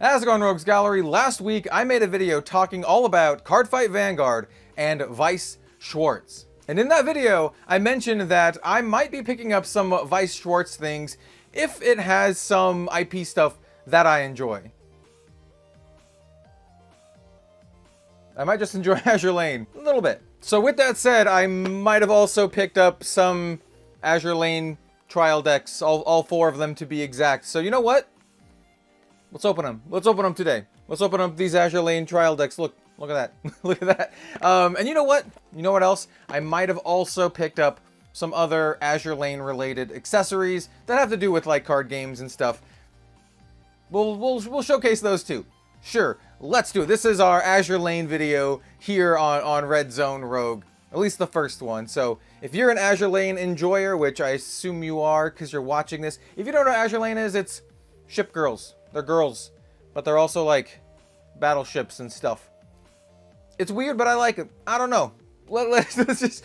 How's it going, Rogues Gallery? Last week, I made a video talking all about Cardfight Vanguard and Weiss Schwarz. And in that video, I mentioned that I might be picking up some Weiss Schwarz things if it has some IP stuff that I enjoy. I might just enjoy Azur Lane a little bit. So with that said, I might have also picked up some Azur Lane trial decks, all four of them to be exact. So you know what? Let's open them. Let's open them today. Let's open up these Azur Lane trial decks. Look at that. Look at that. And you know what? You know what else? I might have also picked up some other Azur Lane related accessories that have to do with like card games and stuff. We'll showcase those too. Sure, let's do it. This is our Azur Lane video here on Red Zone Rogue. At least the first one. So if you're an Azur Lane enjoyer, which I assume you are because you're watching this. If you don't know what Azur Lane is, it's ship girls. They're girls, but they're also like battleships and stuff. It's weird, but I like it. I don't know. Let's just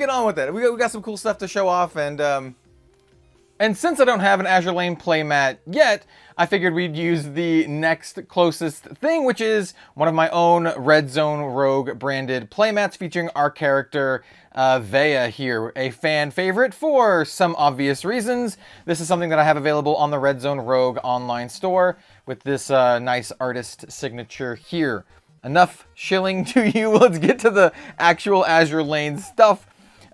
get on with it. We got some cool stuff to show off, and since I don't have an Azur Lane playmat yet, I figured we'd use the next closest thing, which is one of my own Red Zone Rogue branded playmats featuring our character Vea here, a fan favorite for some obvious reasons. This is something that I have available on the Red Zone Rogue online store with this nice artist signature here. Enough shilling to you. Let's get to the actual Azur Lane stuff.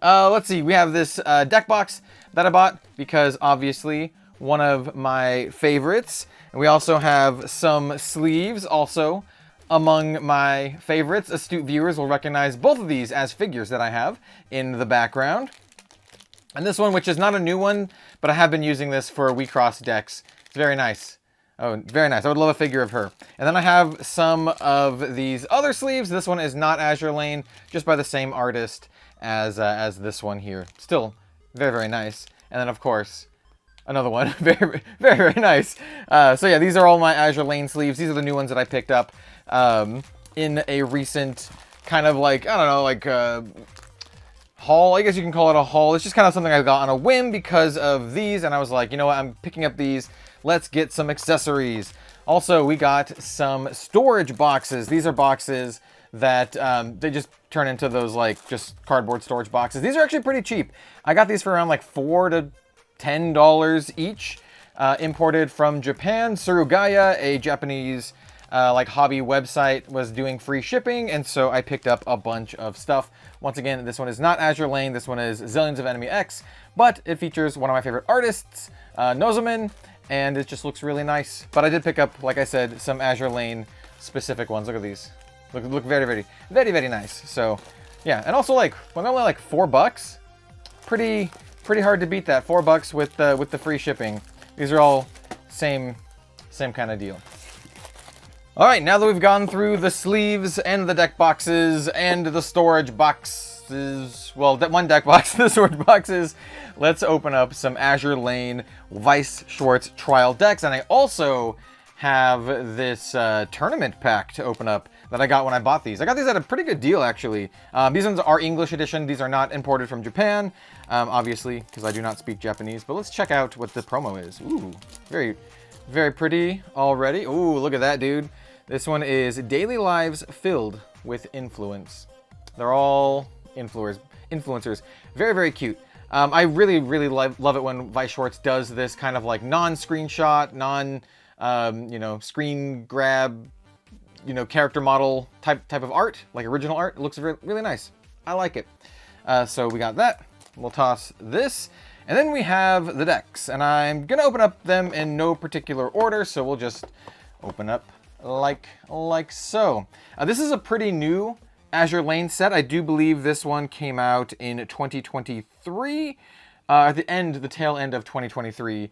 Let's see, we have this deck box that I bought because obviously one of my favorites. And we also have some sleeves also among my favorites. Astute viewers will recognize both of these as figures that I have in the background. And this one, which is not a new one, but I have been using this for WeCross decks. It's very nice. Oh, very nice. I would love a figure of her. And then I have some of these other sleeves. This one is not Azur Lane, just by the same artist as this one here. Still very, very nice. And then, of course, another one. Very, very, very nice. So yeah, these are all my Azur Lane sleeves. These are the new ones that I picked up in a recent kind of like, I don't know, like haul. I guess you can call it a haul. It's just kind of something I got on a whim because of these. And I was like, you know what, I'm picking up these. Let's get some accessories. Also, we got some storage boxes. These are boxes that they just turn into those like just cardboard storage boxes. These are actually pretty cheap. I got these for around like $4 to $10 each, imported from Japan. Surugaya, a Japanese like hobby website, was doing free shipping, and so I picked up a bunch of stuff. Once again, this one is not Azur Lane. This one is Zillions of Enemy X, but it features one of my favorite artists, Nozomin, and it just looks really nice. But I did pick up, like I said, some Azur Lane specific ones. Look at these. Look very, very, very, very nice. So yeah, and also like when only like $4, pretty hard to beat that. $4 with the free shipping. These are all same kind of deal. All right, now that we've gone through the sleeves and the deck boxes and the storage boxes, well, that one deck box, the storage boxes, let's open up some Azur Lane Weiss Schwarz trial decks. And I also have this tournament pack to open up that I got when I bought these. I got these at a pretty good deal, actually. These ones are English edition. These are not imported from Japan, obviously, because I do not speak Japanese. But let's check out what the promo is. Ooh, very, very pretty already. Ooh, look at that, dude. This one is Daily Lives Filled with Influence. They're all influencers. Very, very cute. I really, really love it when Weiss Schwarz does this kind of like non-screenshot, screen grab, character model type of art, like original art. It looks really nice. I like it. So we got that. We'll toss this. And then we have the decks. And I'm going to open up them in no particular order. So we'll just open up like so. This is a pretty new Azur Lane set. I do believe this one came out in 2023. At the tail end of 2023.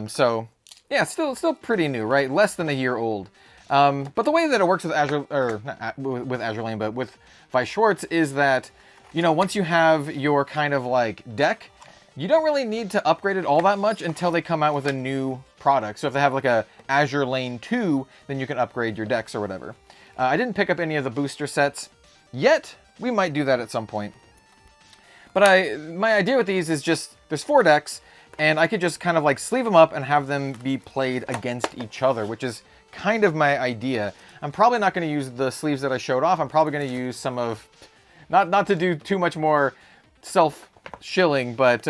So yeah, still pretty new, right? Less than a year old. But the way that it works with Azur Lane, but with Weiss Schwarz is that, once you have your kind of like deck, you don't really need to upgrade it all that much until they come out with a new product. So if they have like a Azur Lane 2, then you can upgrade your decks or whatever. I didn't pick up any of the booster sets yet. We might do that at some point. But my idea with these is just, there's 4 decks, and I could just kind of like sleeve them up and have them be played against each other, which is kind of my idea. I'm probably not going to use the sleeves that I showed off. I'm probably going to use some of, not to do too much more self-shilling, but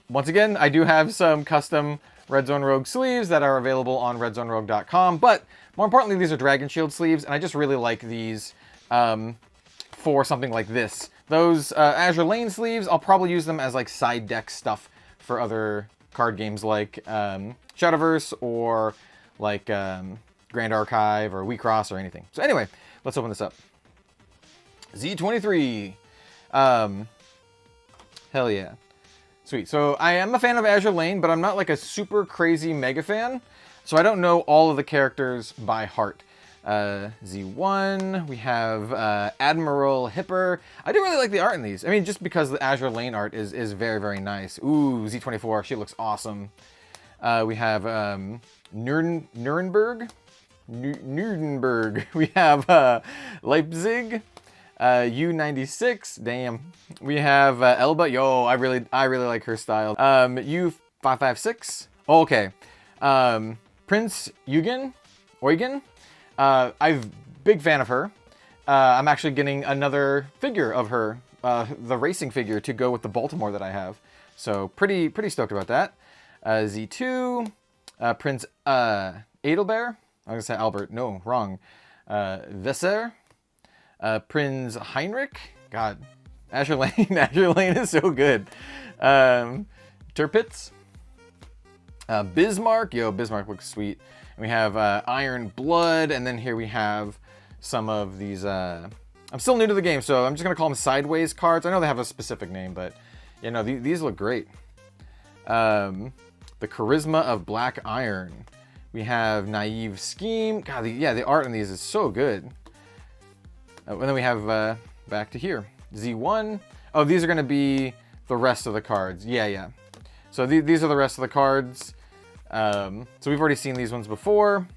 once again, I do have some custom Red Zone Rogue sleeves that are available on redzonerogue.com, but more importantly, these are Dragon Shield sleeves, and I just really like these for something like this. Those Azur Lane sleeves, I'll probably use them as like side deck stuff for other card games like Shadowverse or like Grand Archive or WeCross or anything. So anyway, let's open this up. Z23. Hell yeah. Sweet. So I am a fan of Azur Lane, but I'm not like a super crazy mega fan. So I don't know all of the characters by heart. Z1, we have Admiral Hipper. I do really like the art in these. I mean, just because the Azur Lane art is very, very nice. Ooh, Z24, she looks awesome. We have Nuremberg. We have Leipzig. U96, damn. We have Elba. Yo, I really like her style. U556. Oh, okay. Prince Eugen. I'm big fan of her. I'm actually getting another figure of her, the racing figure, to go with the Baltimore that I have. So pretty stoked about that. Z2, Prince Adelbear. I'm gonna say Albert. No, wrong. Vesser. Prince Heinrich. God, Azur Lane. Azur Lane is so good. Tirpitz. Bismarck. Yo, Bismarck looks sweet. And we have Iron Blood, and then here we have some of these. I'm still new to the game, so I'm just gonna call them Sideways cards. I know they have a specific name, but you know these look great. The Charisma of Black Iron. We have Naive Scheme. God, the art in these is so good. And then we have back to here. Z1. Oh, these are gonna be the rest of the cards. Yeah. So these are the rest of the cards. So we've already seen these ones before.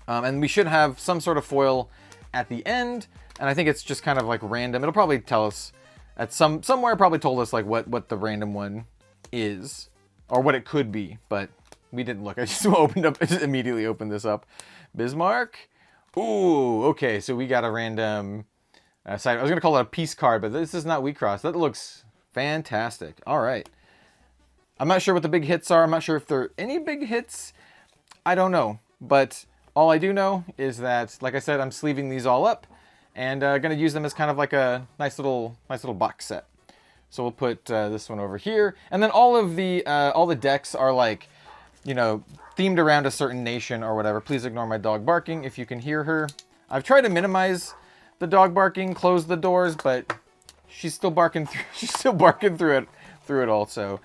And we should have some sort of foil at the end. And I think it's just kind of like random. It'll probably tell us at somewhere probably told us like what the random one is or what it could be, but we didn't look. I just immediately opened this up. Bismarck. Ooh, okay. So we got a random side. I was gonna call it a piece card, but this is not WeCross. That looks fantastic. All right. I'm not sure what the big hits are. I'm not sure if there are any big hits. I don't know. But all I do know is that, like I said, I'm sleeving these all up and going to use them as kind of like a nice little box set. So we'll put this one over here. And then all the decks are like, you know, themed around a certain nation or whatever. Please ignore my dog barking if you can hear her. I've tried to minimize the dog barking, close the doors, but she's still barking through. She's still barking through it all. So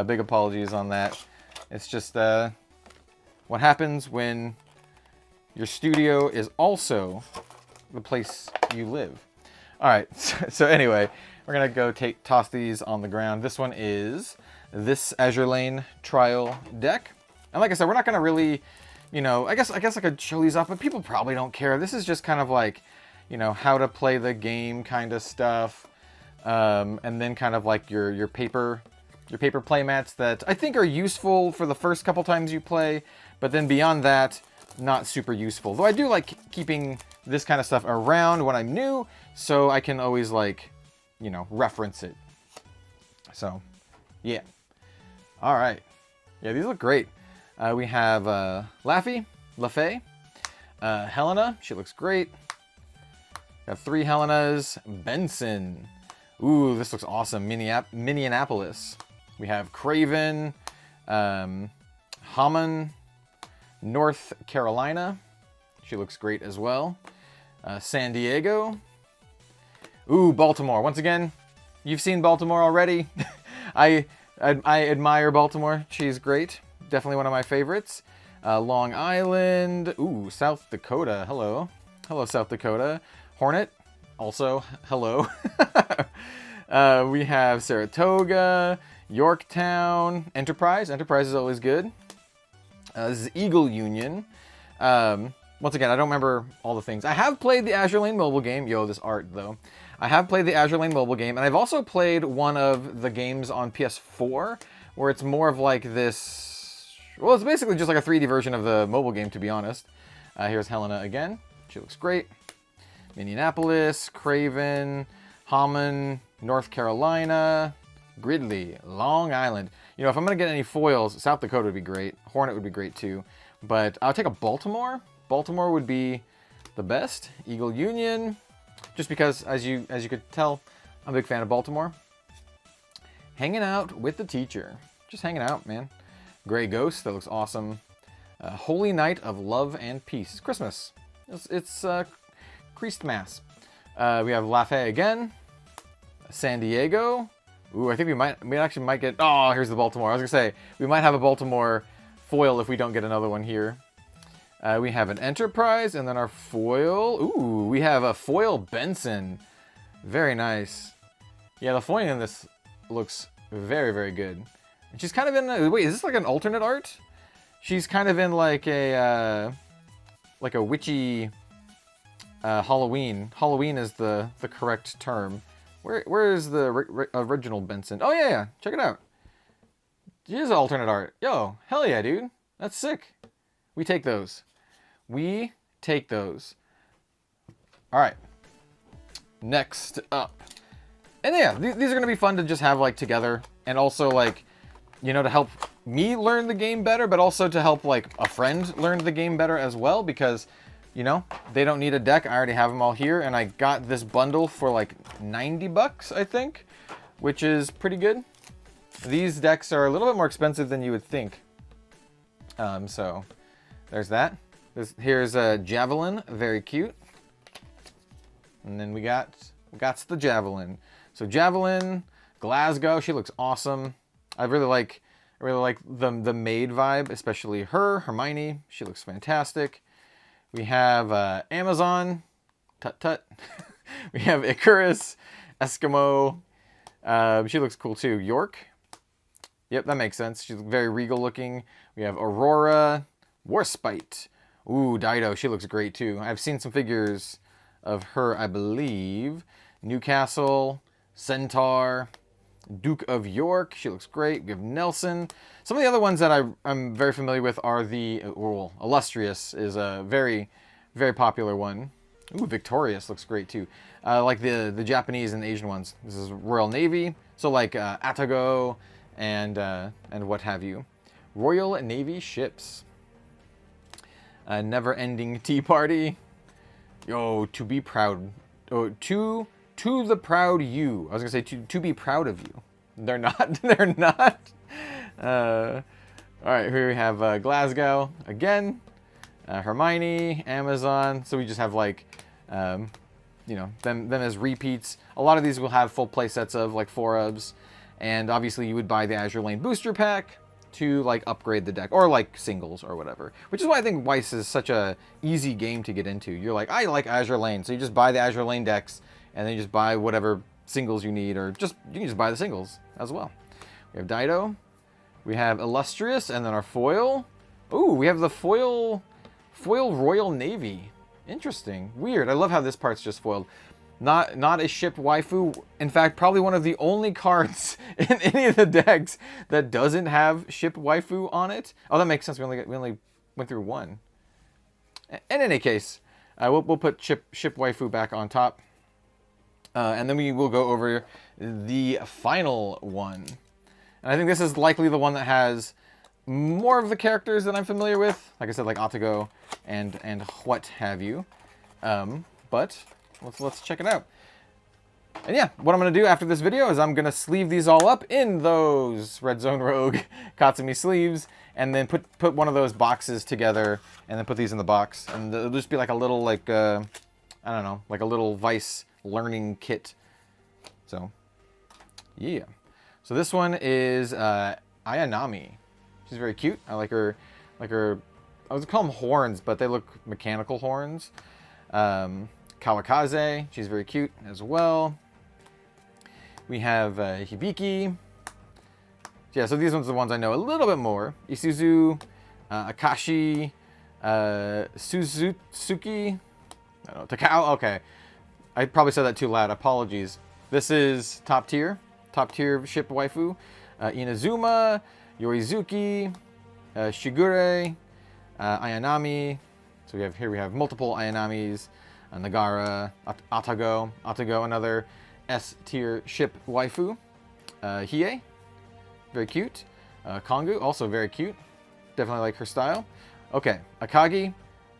big apologies on that. It's just what happens when your studio is also the place you live. All right. So anyway, we're gonna go toss these on the ground. This one is this Azur Lane trial deck. And like I said, we're not gonna really, you know, I guess I could show these off, but people probably don't care. This is just kind of like, you know, how to play the game kind of stuff. And then kind of like your paper play mats that I think are useful for the first couple times you play, but then beyond that, not super useful. Though I do like keeping this kind of stuff around when I'm new, so I can always like, you know, reference it. So, yeah. All right. Yeah, these look great. We have Lafay, Helena. She looks great. Got 3 Helenas. Benson. Ooh, this looks awesome. Minneapolis. We have Craven, Hammond, North Carolina. She looks great as well. San Diego. Ooh, Baltimore. Once again, you've seen Baltimore already. I admire Baltimore. She's great. Definitely one of my favorites. Long Island. Ooh, South Dakota. Hello. Hello, South Dakota. Hornet. Also, hello. We have Saratoga, Yorktown, Enterprise. Enterprise is always good. This is Eagle Union. Once again, I don't remember all the things. I have played the Azur Lane mobile game. Yo, this art, though. I have played the Azur Lane mobile game, and I've also played one of the games on PS4 where it's more of like this... Well, it's basically just like a 3D version of the mobile game, to be honest. Here's Helena again. She looks great. Minneapolis, Craven, Hammond, North Carolina, Gridley, Long Island. You know, if I'm going to get any foils, South Dakota would be great. Hornet would be great too. But I'll take a Baltimore. Baltimore would be the best. Eagle Union. Just because, as you could tell, I'm a big fan of Baltimore. Hanging out with the teacher. Just hanging out, man. Gray Ghost, that looks awesome. Holy Night of Love and Peace. It's Christmas. It's Creased Mass. We have Lafayette again. San Diego. Ooh, I think we actually might get... Oh, here's the Baltimore. I was going to say, we might have a Baltimore foil if we don't get another one here. We have an Enterprise, and then our foil. Ooh, we have a foil Benson. Very nice. Yeah, the foil in this looks very, very good. And she's kind of in... wait, is this like an alternate art? She's kind of in like a witchy Halloween. Halloween is the correct term. Where is the original Benson? Oh, yeah. Check it out. She is alternate art. Yo, hell yeah, dude. That's sick. We take those. We take those. All right. Next up. And yeah, these are going to be fun to just have like together. And also like, you know, to help me learn the game better, but also to help like a friend learn the game better as well. Because, you know, they don't need a deck. I already have them all here. And I got this bundle for like 90 bucks, I think. Which is pretty good. These decks are a little bit more expensive than you would think. So there's that. Here's a Javelin, very cute. And then we got the Javelin. So Javelin, Glasgow, she looks awesome. I really like the maid vibe, especially her, Hermione. She looks fantastic. We have Amazon, tut. We have Icarus, Eskimo. She looks cool too. York. Yep, that makes sense. She's very regal looking. We have Aurora, Warspite. Ooh, Dido. She looks great too. I've seen some figures of her, I believe. Newcastle, Centaur, Duke of York. She looks great. We have Nelson. Some of the other ones that I'm very familiar with are the... Well, Illustrious is a very, very popular one. Ooh, Victorious looks great too. Like the Japanese and Asian ones. This is Royal Navy. So like Atago and what have you. Royal Navy ships. Never Ending Tea Party. Yo, to be proud. Oh, to the proud you. I was gonna say to be proud of you. They're not. They're not. All right, here we have Glasgow again. Hermione, Amazon. So we just have like, you know, them as repeats. A lot of these will have full play sets of like 4-ofs, and obviously you would buy the Azur Lane booster pack to like upgrade the deck, or like singles or whatever. Which is why I think Weiss is such a easy game to get into. You're like, I like Azur Lane, so you just buy the Azur Lane decks, and then you just buy whatever singles you need, or just you can just buy the singles as well. We have Dido, we have Illustrious, and then our foil. Ooh, we have the foil Royal Navy. Interesting, weird. I love how this part's just foiled. Not a shipped waifu. In fact, probably one of the only cards in any of the decks that doesn't have shipped waifu on it. Oh, that makes sense. We only went through one. In any case, we'll put shipped waifu back on top, and then we will go over the final one. And I think this is likely the one that has more of the characters that I'm familiar with. Like I said, like Atago and what have you. But let's check it out. And yeah, what I'm going to do after this video is I'm going to sleeve these all up in those Red Zone Rogue Katsumi sleeves, and then put one of those boxes together, and then put these in the box. And it'll just be like a little, like, I don't know, like a little Weiss learning kit. So, yeah. So this one is Ayanami. She's very cute. I like her, I would call them horns, but they look mechanical horns. Kawakaze, she's very cute as well. We have Hibiki. Yeah, so these ones are the ones I know a little bit more. Isuzu, Akashi, Suzuki, I don't know, Takao, okay. I probably said that too loud, apologies. This is top tier ship waifu. Inazuma, Yorizuki, Shigure, Ayanami. So we have multiple Ayanamis, Nagara, Atago, another S tier ship waifu, Hiei, very cute, Kongu, also very cute, definitely like her style. Okay, Akagi,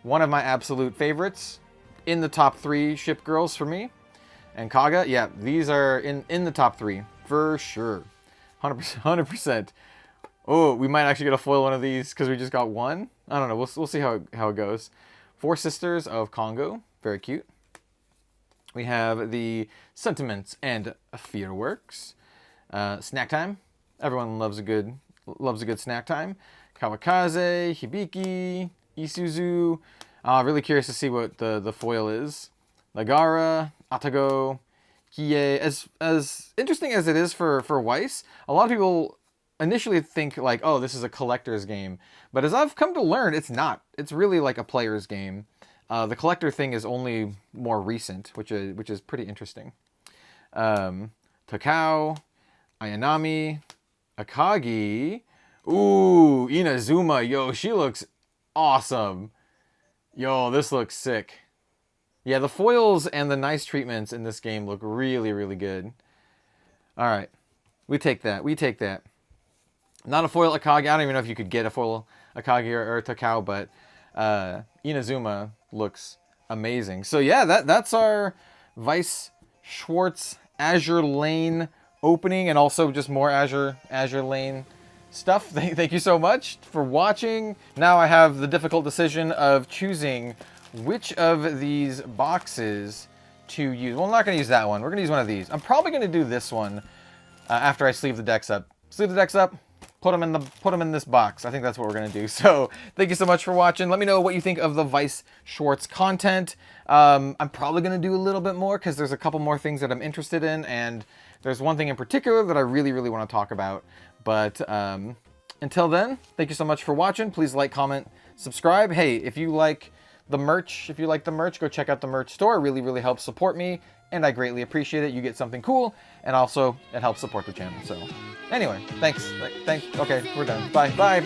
one of my absolute favorites, in the top 3 ship girls for me, and Kaga, yeah, these are in the top 3 for sure, 100%. Oh, we might actually get a foil one of these because we just got one. I don't know. We'll see how it goes. 4 Sisters of Congo. Very cute. We have the Sentiments and Fireworks. Snack Time. Everyone loves a good snack time. Kawakaze, Hibiki, Isuzu. Really curious to see what the foil is. Nagara, Atago, Hiei. As interesting as it is for Weiss, a lot of people initially think like, oh, this is a collector's game. But as I've come to learn, it's not. It's really like a player's game. The collector thing is only more recent, which is pretty interesting. Takao, Ayanami, Akagi. Ooh, Inazuma. Yo, she looks awesome. Yo, this looks sick. Yeah, the foils and the nice treatments in this game look really, really good. All right. We take that. Not a foil Akagi. I don't even know if you could get a foil Akagi or Takao, but Inazuma looks amazing. So yeah, that's our Weiss Schwarz Azur Lane opening, and also just more Azur Lane stuff. Thank you so much for watching. Now I have the difficult decision of choosing which of these boxes to use. Well, I'm not going to use that one. We're going to use one of these. I'm probably going to do this one after I sleeve the decks up. Sleeve the decks up. Put them in this box. I think that's what we're gonna do. So thank you so much for watching. Let me know what you think of the Weiss Schwarz content. I'm probably gonna do a little bit more because there's a couple more things that I'm interested in, and there's one thing in particular that I really, really want to talk about. But until then, thank you so much for watching. Please like, comment, subscribe. Hey, if you like the merch, go check out the merch store. It really, really helps support me, and I greatly appreciate it. You get something cool, and also it helps support the channel. So anyway, thanks. Okay, we're done. Bye.